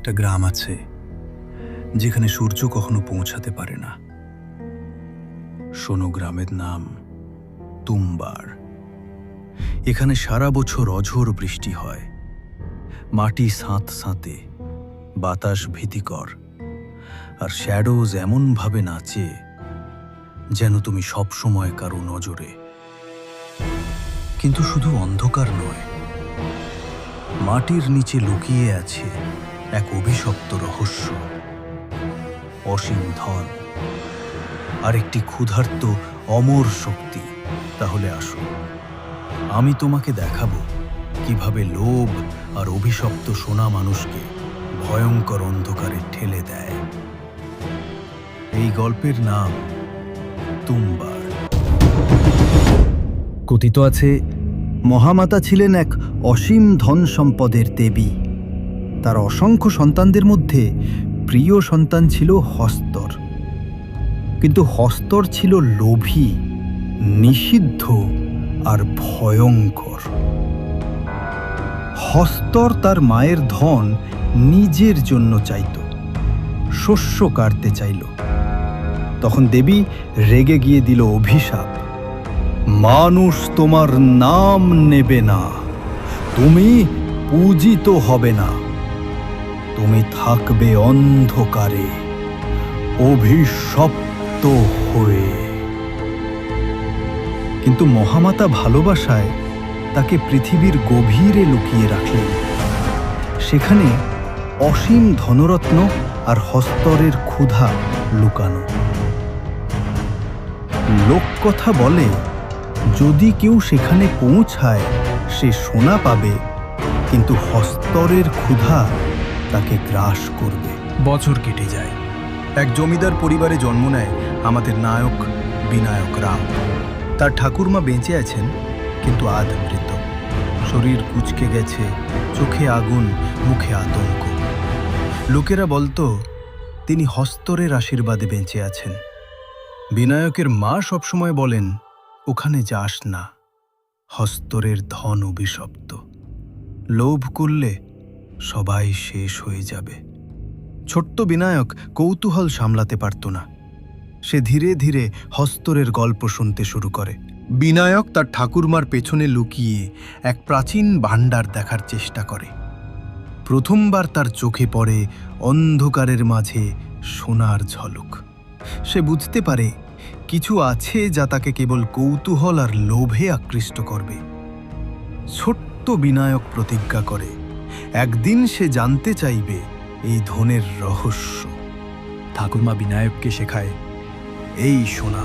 একটা গ্রাম আছে যেখানে সূর্য কখনো পৌঁছাতে পারে না। শোনো, গ্রামের নাম তুম্বার। এখানে সারা বছর অঝোর বৃষ্টি হয়, মাটি সাঁত সাঁতে, বাতাস ভীতিকর, আর শ্যাডোজ এমনভাবে নাচে যেন তুমি সবসময় কারো নজরে। কিন্তু শুধু অন্ধকার নয়, মাটির নিচে লুকিয়ে আছে এক অভিশপ্ত রহস্য, অসীম ধন আর একটি ক্ষুধার্ত অমর শক্তি। তাহলে আসো, আমি তোমাকে দেখাবো কিভাবে লোভ আর অভিশপ্ত সোনা মানুষকে ভয়ঙ্কর অন্ধকারে ঠেলে দেয়। এই গল্পের নাম তুম্বার। কথিত আছে, মহামাতা ছিলেন এক অসীম ধন সম্পদের দেবী। তার অসংখ্য সন্তানদের মধ্যে প্রিয় সন্তান ছিল হস্তর। কিন্তু হস্তর ছিল লোভী, নিষিদ্ধ আর ভয়ঙ্কর। হস্তর তার মায়ের ধন নিজের জন্য চাইত, শস্য কাটতে চাইল। তখন দেবী রেগে গিয়ে দিল অভিশাপ, মানুষ তোমার নাম নেবে না, তুমি পূজিত হবে না, তুমি থাকবে অন্ধকারে, অভিশপ্ত হয়ে। কিন্তু মহামাতা ভালোবাসায় তাকে পৃথিবীর গভীরে লুকিয়ে রাখলেন। সেখানে অসীম ধনরত্ন আর হস্তরের ক্ষুধা লুকানো। লোককথা বলে, যদি কেউ সেখানে পৌঁছায় সে সোনা পাবে, কিন্তু হস্তরের ক্ষুধা তাকে গ্রাস করবে। বছর কেটে যায়। এক জমিদার পরিবারে জন্ম নেয় আমাদের নায়ক বিনায়ক রাও। তার ঠাকুরমা বেঁচে আছেন, কিন্তু আধমৃত। শরীর কুঁচকে গেছে, চোখে আগুন, মুখে আতঙ্ক। লোকেরা বলতো তিনি হস্তরের আশীর্বাদে বেঁচে আছেন। বিনায়কের মা সবসময় বলেন, ওখানে যাস না, হস্তরের ধন অভিশপ্ত, লোভ করলে সবাই শেষ হয়ে যাবে। ছোট্ট বিনায়ক কৌতূহল সামলাতে পারত না। সে ধীরে ধীরে হস্তরের গল্প শুনতে শুরু করে। বিনায়ক তার ঠাকুরমার পেছনে লুকিয়ে এক প্রাচীন ভাণ্ডার দেখার চেষ্টা করে। প্রথমবার তার চোখে পড়ে অন্ধকারের মাঝে সোনার ঝলক। সে বুঝতে পারে কিছু আছে যা তাকে কেবল কৌতূহল আর লোভে আকৃষ্ট করবে। ছোট্ট বিনায়ক প্রতিজ্ঞা করে, একদিন সে জানতে চাইবে এই ধনের রহস্য। ঠাকুরমা বিনায়ককে শেখায়, এই সোনা,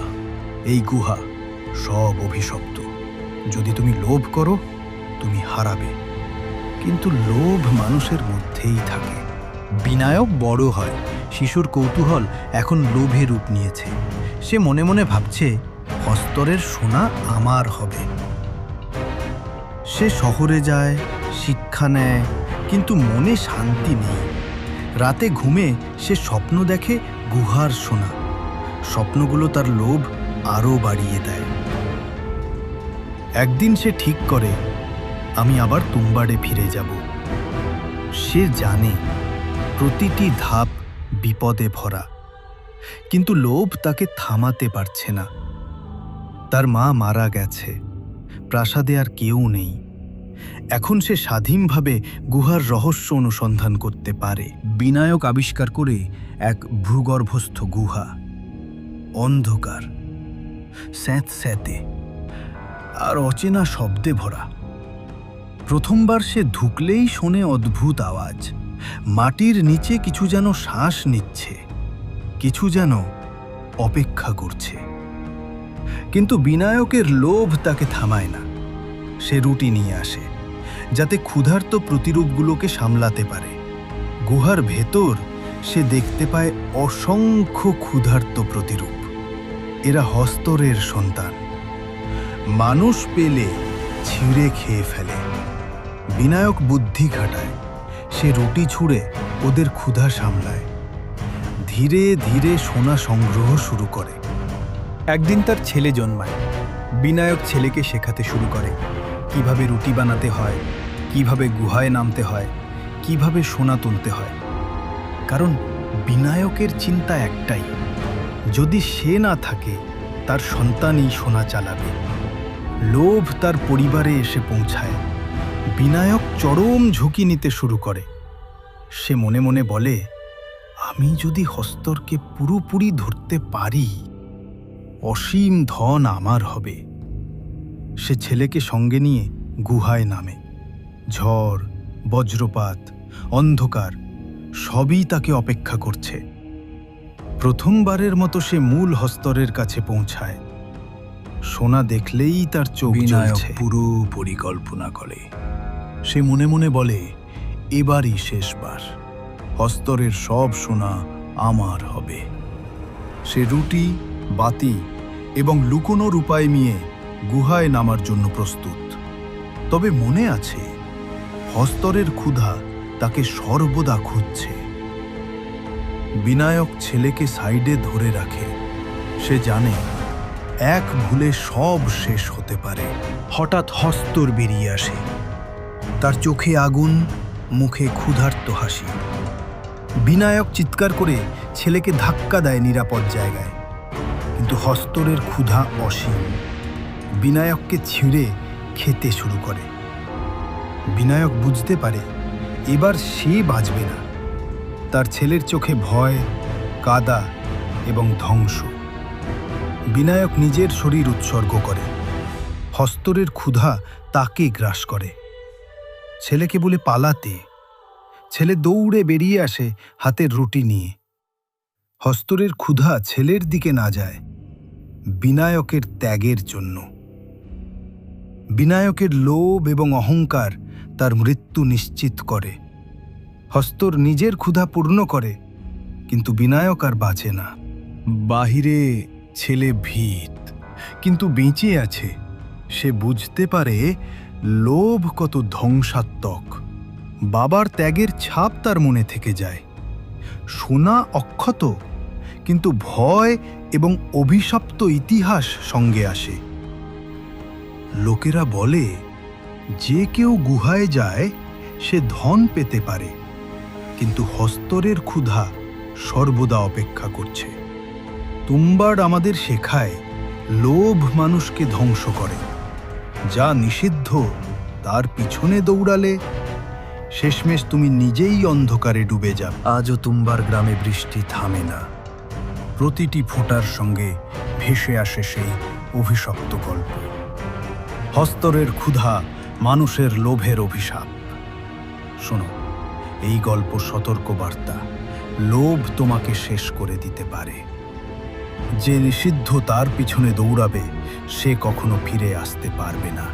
এই গুহা সব অভিশপ্ত। যদি তুমি লোভ করো, তুমি হারাবে। কিন্তু লোভ মানুষের মধ্যেই থাকে। বিনায়ক বড় হয়, শিশুর কৌতূহল এখন লোভে রূপ নিয়েছে। সে মনে মনে ভাবছে, হস্তরের সোনা আমার হবে। সে শহরে যায়, শিক্ষা নেয়, কিন্তু মনে শান্তি নেই। রাতে ঘুমে সে স্বপ্ন দেখে গুহার সোনা। স্বপ্নগুলো তার লোভ আরও বাড়িয়ে দেয়। একদিন সে ঠিক করে, আমি আবার তুম্বারে ফিরে যাব। সে জানে প্রতিটি ধাপ বিপদে ভরা, কিন্তু লোভ তাকে থামাতে পারছে না। তার মা মারা গেছে, প্রাসাদে আর কেউ নেই। এখন সে স্বাধীনভাবে গুহার রহস্য অনুসন্ধান করতে পারে। বিনায়ক আবিষ্কার করে এক ভূগর্ভস্থ গুহা, অন্ধকার, স্যাঁতস্যাঁতে আর অচেনা শব্দে ভরা। প্রথমবার সে ঢুকলেই শোনে অদ্ভুত আওয়াজ। মাটির নিচে কিছু যেন শ্বাস নিচ্ছে, কিছু যেন অপেক্ষা করছে। কিন্তু বিনায়কের লোভ তাকে থামায় না। সে রুটি নিয়ে আসে, যাতে ক্ষুধার্ত প্রতিরূপগুলোকে সামলাতে পারে। গুহার ভেতর সে দেখতে পায় অসংখ্য ক্ষুধার্ত প্রতিরূপ। এরা হস্তরের সন্তান, মানুষ পেলে ছিঁড়ে খেয়ে ফেলে। বিনায়ক বুদ্ধি খাটায়, সে রুটি ছুঁড়ে ওদের ক্ষুধা সামলায়। ধীরে ধীরে সোনা সংগ্রহ শুরু করে। একদিন তার ছেলে জন্মায়। বিনায়ক ছেলেকে শেখাতে শুরু করে কিভাবে রুটি বানাতে হয়, কিভাবে গুহায় নামতে হয়, কিভাবে সোনা তুলতে হয়। কারণ বিনায়কের চিন্তা একটাই, যদি সে না থাকে তার সন্তানই সোনা চালাবে। লোভ তার পরিবারে এসে পৌঁছায়। বিনায়ক চরম ঝুঁকি নিতে শুরু করে। সে মনে মনে বলে, আমি যদি হস্তরকে পুরোপুরি ধরতে পারি, অসীম ধন আমার হবে। সে ছেলেকে সঙ্গে নিয়ে গুহায় নামে। ঝড়, বজ্রপাত, অন্ধকার সবই তাকে অপেক্ষা করছে। প্রথমবারের মতো সে মূল হস্তরের কাছে পৌঁছায়। সোনা দেখলেই তার চোখ জ্বলছে। পুরো পরিকল্পনা করে। সে মনে মনে বলে, এবারই শেষবার, হস্তরের সব সোনা আমার হবে। সে রুটি, বাতি এবং লুকোনোর উপায় নিয়ে গুহায় নামার জন্য প্রস্তুত। তবে মনে আছে, হস্তরের ক্ষুধা তাকে সর্বদা খুঁজছে। বিনায়ক ছেলেকে সাইডে ধরে রাখে। সে জানে এক ভুলে সব শেষ হতে পারে। হঠাৎ হস্তর বেরিয়ে আসে। তার চোখে আগুন, মুখে ক্ষুধার্ত হাসি। বিনায়ক চিৎকার করে ছেলেকে ধাক্কা দেয় নিরাপদ জায়গায়, কিন্তু হস্তরের ক্ষুধা অসীম। বিনায়ককে ছিঁড়ে খেতে শুরু করে। বিনায়ক বুঝতে পারে এবার সে বাঁচবে না। তার ছেলের চোখে ভয়, কাদা এবং ধ্বংস। বিনায়ক নিজের শরীর উৎসর্গ করে। হস্তরের ক্ষুধা তাকে গ্রাস করে। ছেলেকে বলে পালাতে। ছেলে দৌড়ে বেরিয়ে আসে হাতের রুটি নিয়ে। হস্তরের ক্ষুধা ছেলের দিকে না যায়, বিনায়কের ত্যাগের জন্য। বিনায়কের লোভ এবং অহংকার তার মৃত্যু নিশ্চিত করে। হস্তর নিজের ক্ষুধা পূর্ণ করে, কিন্তু বিনায়ক আর বাঁচে না। বাহিরে ছেলে ভীত, কিন্তু বেঁচে আছে। সে বুঝতে পারে লোভ কত ধ্বংসাত্মক। বাবার ত্যাগের ছাপ তার মনে থেকে যায়। সোনা অক্ষত, কিন্তু ভয় এবং অভিশপ্ত ইতিহাস সঙ্গে আসে। লোকেরা বলে, যে কেউ গুহায় যায় সে ধন পেতে পারে, কিন্তু হস্তরের ক্ষুধা সর্বদা অপেক্ষা করছে। তুম্বাড আমাদের শেখায়, লোভ মানুষকে ধ্বংস করে। যা নিষিদ্ধ তার পিছনে দৌড়ালে শেষমেশ তুমি নিজেই অন্ধকারে ডুবে যাবে। আজও তুম্বার গ্রামে বৃষ্টি থামে না। প্রতিটি ফোঁটার সঙ্গে ভেসে আসে সেই অভিশপ্ত গল্প। হস্তরের ক্ষুধা মানুষের লোভের অভিশাপ। শোনো, এই গল্প সতর্ক বার্তা। লোভ তোমাকে শেষ করে দিতে পারে। যে নিষিদ্ধ তার পিছনে দৌড়াবে সে কখনো ফিরে আসতে পারবে না।